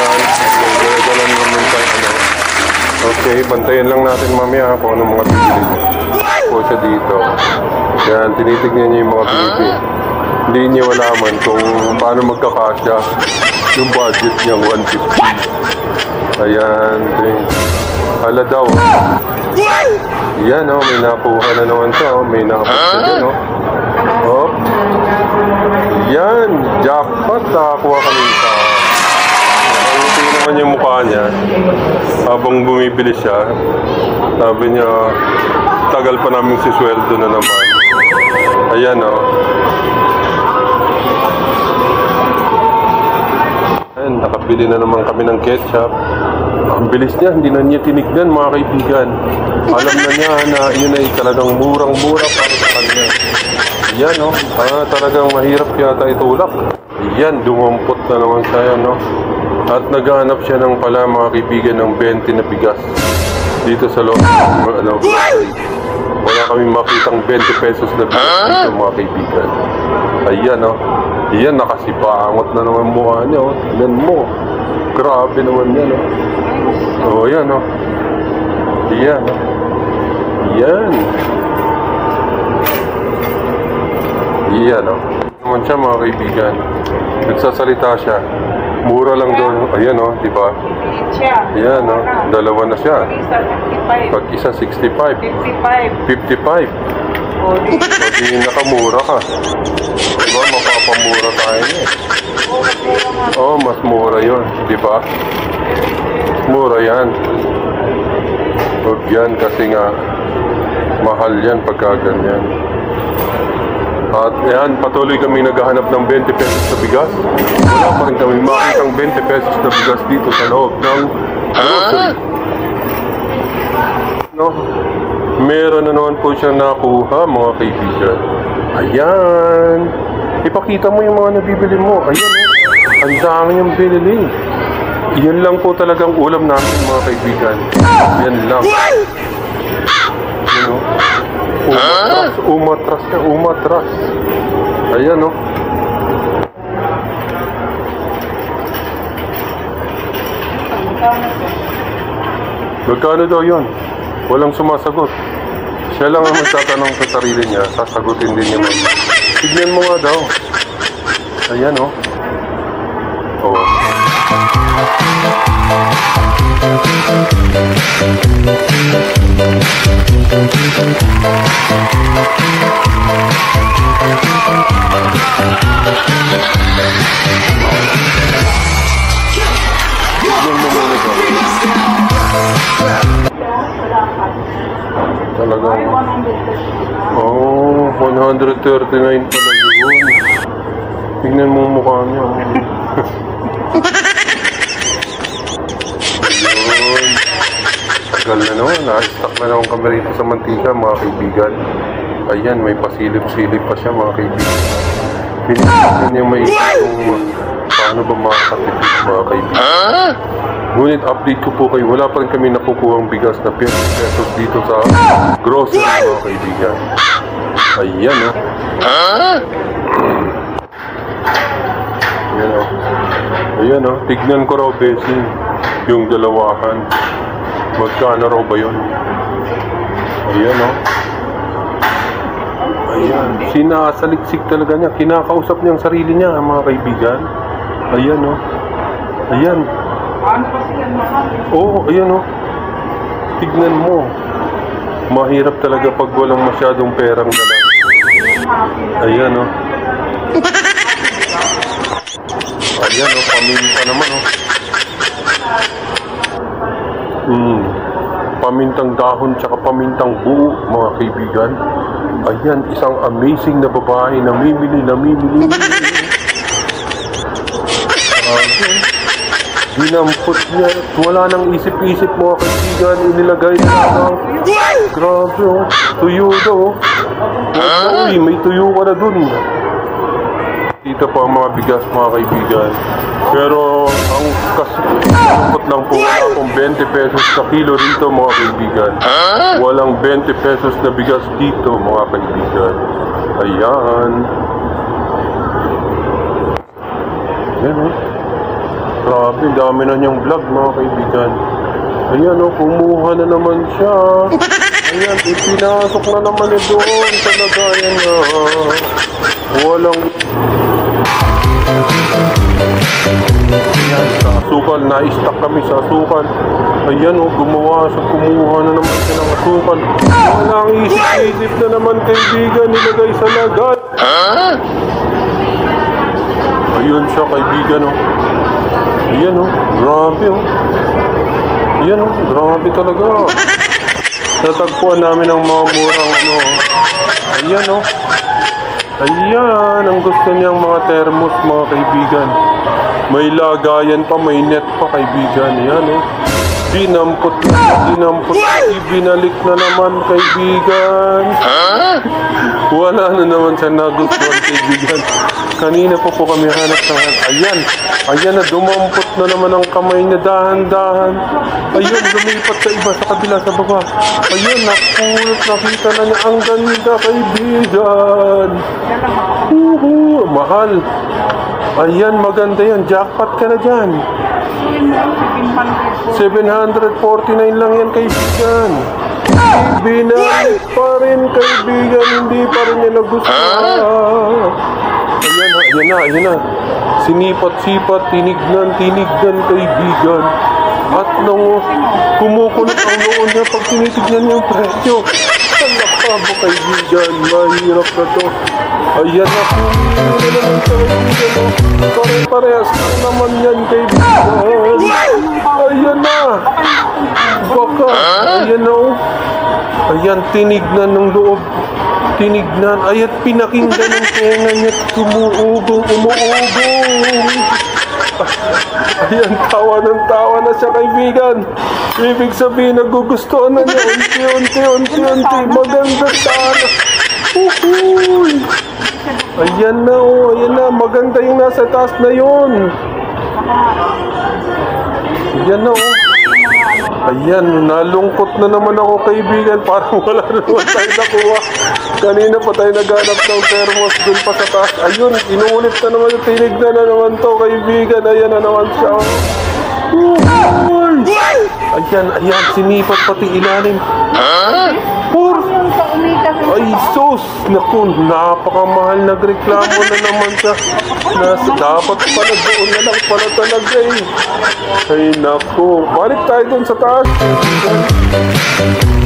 Ayan. Gano'n naman tayo. Okay, bantayan lang natin mamaya kung anong mga bibili po siya dito. Ayan, tinitignan niya yung mga bibili. Hindi niya malaman kung paano magkakasya yung budget niya, 150. Ayan, hala daw. Yan, oh, may nakuha na naman siya, oh. May nakapunta din, oh. Oh. Yan, jackpot, nakakuha kami sa... Nakangiti naman yung mukha niya habang bumibili siya. Sabi niya, tagal pa namin si sweldo na naman. Ayan, oh. Ayan, nakabili na naman kami ng ketchup. Ang bilis niya, hindi na niya tinignan, mga kaibigan. Alam na niya na yun ay talagang murang-mura para sa kanya. Yan, no? Talagang mahirap yata itulak. Yan, dumampot na naman siya, no? At naghahanap siya ng pala, mga kaibigan, ng 20 na bigas. Dito sa loob, ano, wala kaming makitang 20 pesos na bigas dito, mga kaibigan. Ayan, no? Yan, nakasipangot na naman mukha niya, oh. Tignan mo. Grabe naman yan, no? Oh, yan, no? Yan. Yan. Yan, no? Naman siya, mga kaibigan. Nagsasalita siya. Mura lang doon. Ayan, no? Diba? Yan, no? Dalawa na siya. Pag isa, 65. 55. Pag nakamura ka. Diba? Mapapamura tayo niya. Oh, mas mura yun. Diba? Mura yan. Huwag yan kasi nga mahal yan pagka ganyan. At yan, patuloy kami naghahanap ng 20 pesos na bigas. Wala pa rin kami makitang 20 pesos na bigas dito sa loob ng grocery. No? Meron na naman po siya nakuha, mga kaibigan. Ayan. Ipakita mo yung mga nabibili mo. Ayan, ang dami yung binili. Yan lang po talagang ulam namin, mga kaibigan. Yan lang. You know? Umatras. Ayan, no? Magkano daw yun? Walang sumasagot. Siya lang ang magtatanong sa sarili niya. Sasagutin din niya. Tignan mo nga daw. Ayan, no? Oh. Talagang oh, 139 pala yun. Tignan mo mukha niya. Ayun. Tagal na naman. Na-stock na naman kami rito sa mantika, mga kaibigan. Ayan, may pasilip-silip pa siya, mga kaibigan. Pinagpasin niya may kung paano ba makakatipid, mga kaibigan. Ngunit update ko po kayo, wala pa rin kami nakukuhang bigas na 50 pesos dito sa grocery, mga kaibigan. Ayan, oh. Ayan, oh. Ayan, oh. Tignan ko raw, Bessie, yung dalawahan. Magkano raw ba yun? Ayan, oh. Ayan. Sinasaliksik talaga niya. Kinakausap niya ang sarili niya, mga kaibigan. Ayan, oh. Ayan. Oo, ayan, oh. Tignan mo. Mahirap talaga pag walang masyadong perang dala. Ayan, oh. Ayan, oh. Paminta naman, oh. Pamintang dahon tsaka pamintang buo, mga kaibigan. Ayan, isang amazing na babae. Namimili. Dinampot niya. Wala nang isip-isip, mga kaibigan. Inilagay na lang. Grabe, oh. Tuyo daw, oh. Uy, may tuyo ka na dun. Dito pa ang mga bigas, mga kaibigan. Pero ang kasipot lang po, wala akong 20 pesos sa kilo dito, mga kaibigan. Walang 20 pesos na bigas dito, mga kaibigan. Ayan. Ayan, oh. Grabe. Grabe, dami na niyang vlog mga kaibigan. Ayan o, kumuha na naman siya. Ayan, ipinasok na naman niya doon sa lagayan na walang... Ayan, sa asukal, na-stack kami sa asukal. Ayan o, gumawa siya, kumuha na naman siya ng asukal. Walang isip-isip na naman kaibigan, nilagay sa lagay. Ayun siya kaibigan o. Ayan o, grabe o. Ayan o, grabe talaga. Natagpuan namin ang mga murang ano. Ayan o. Ayan, ang gusto niyang mga thermos mga kaibigan. May lagayan pa, may net pa kaibigan. Ayan o. Dinampot na, ibinalik na naman kaibigan. Wala na naman siya nagustuhan kaibigan. Kanina po kami hanap ng ayan. Ayan na, dumampot na naman ang kamay niya dahan-dahan. Ayun, lumipat sa iba, sa kabila, sa baba. Ayun, nakulot, nakita na niya. Ang ganda kaibigan. Mahal. Ayan, maganda yan. Jackpot ka na dyan. 749 lang yan kaibigan. Binalik pa rin kaibigan. Hindi pa rin niya nagustuhan. Ayan na. Sinipat-sipat, tinignan kaibigan. At nung kumukulot ang noon niya pag tinitignan niya yung presyo. Nakabo kaibigan, mahirap na to. Ayan na, pumili na naman sa kaibigan. Pare-parehas lang naman yan kaibigan. Ayan na. Baka, ayan na o. Ayan, tinignan ng loob. Tinignan, ayat pinakinggan ng tenga niya. Umuugong. Ayan, tawa na siya kaibigan. Ibig sabihin, nagugustuhan na niya. Unti. Maganda sana. Uhuy. Ayan na o, maganda yung nasa taas na yun. Ayan na o. Ayan, nalungkot na naman ako kaibigan. Parang wala na naman tayo nakuha. Kanina pa tayo naghanap ng thermos dun pa sa taas. Ayun, inuulit na naman, tinignan na naman to kaibigan. Ayan na naman siya. Ayan, sinipat pati ilalim. Ay, sus! Naku, napakamahal, nagreklamo na naman siya. Dapat pala doon na lang pala talaga eh. Ay, naku. Balik tayo dun sa taas.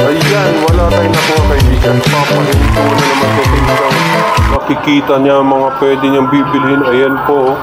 Ayan, wala tayong nakuha kaibigan. Papahinto na naman ito. Makikita niya mga pwede niyang bibilhin. Ayan po.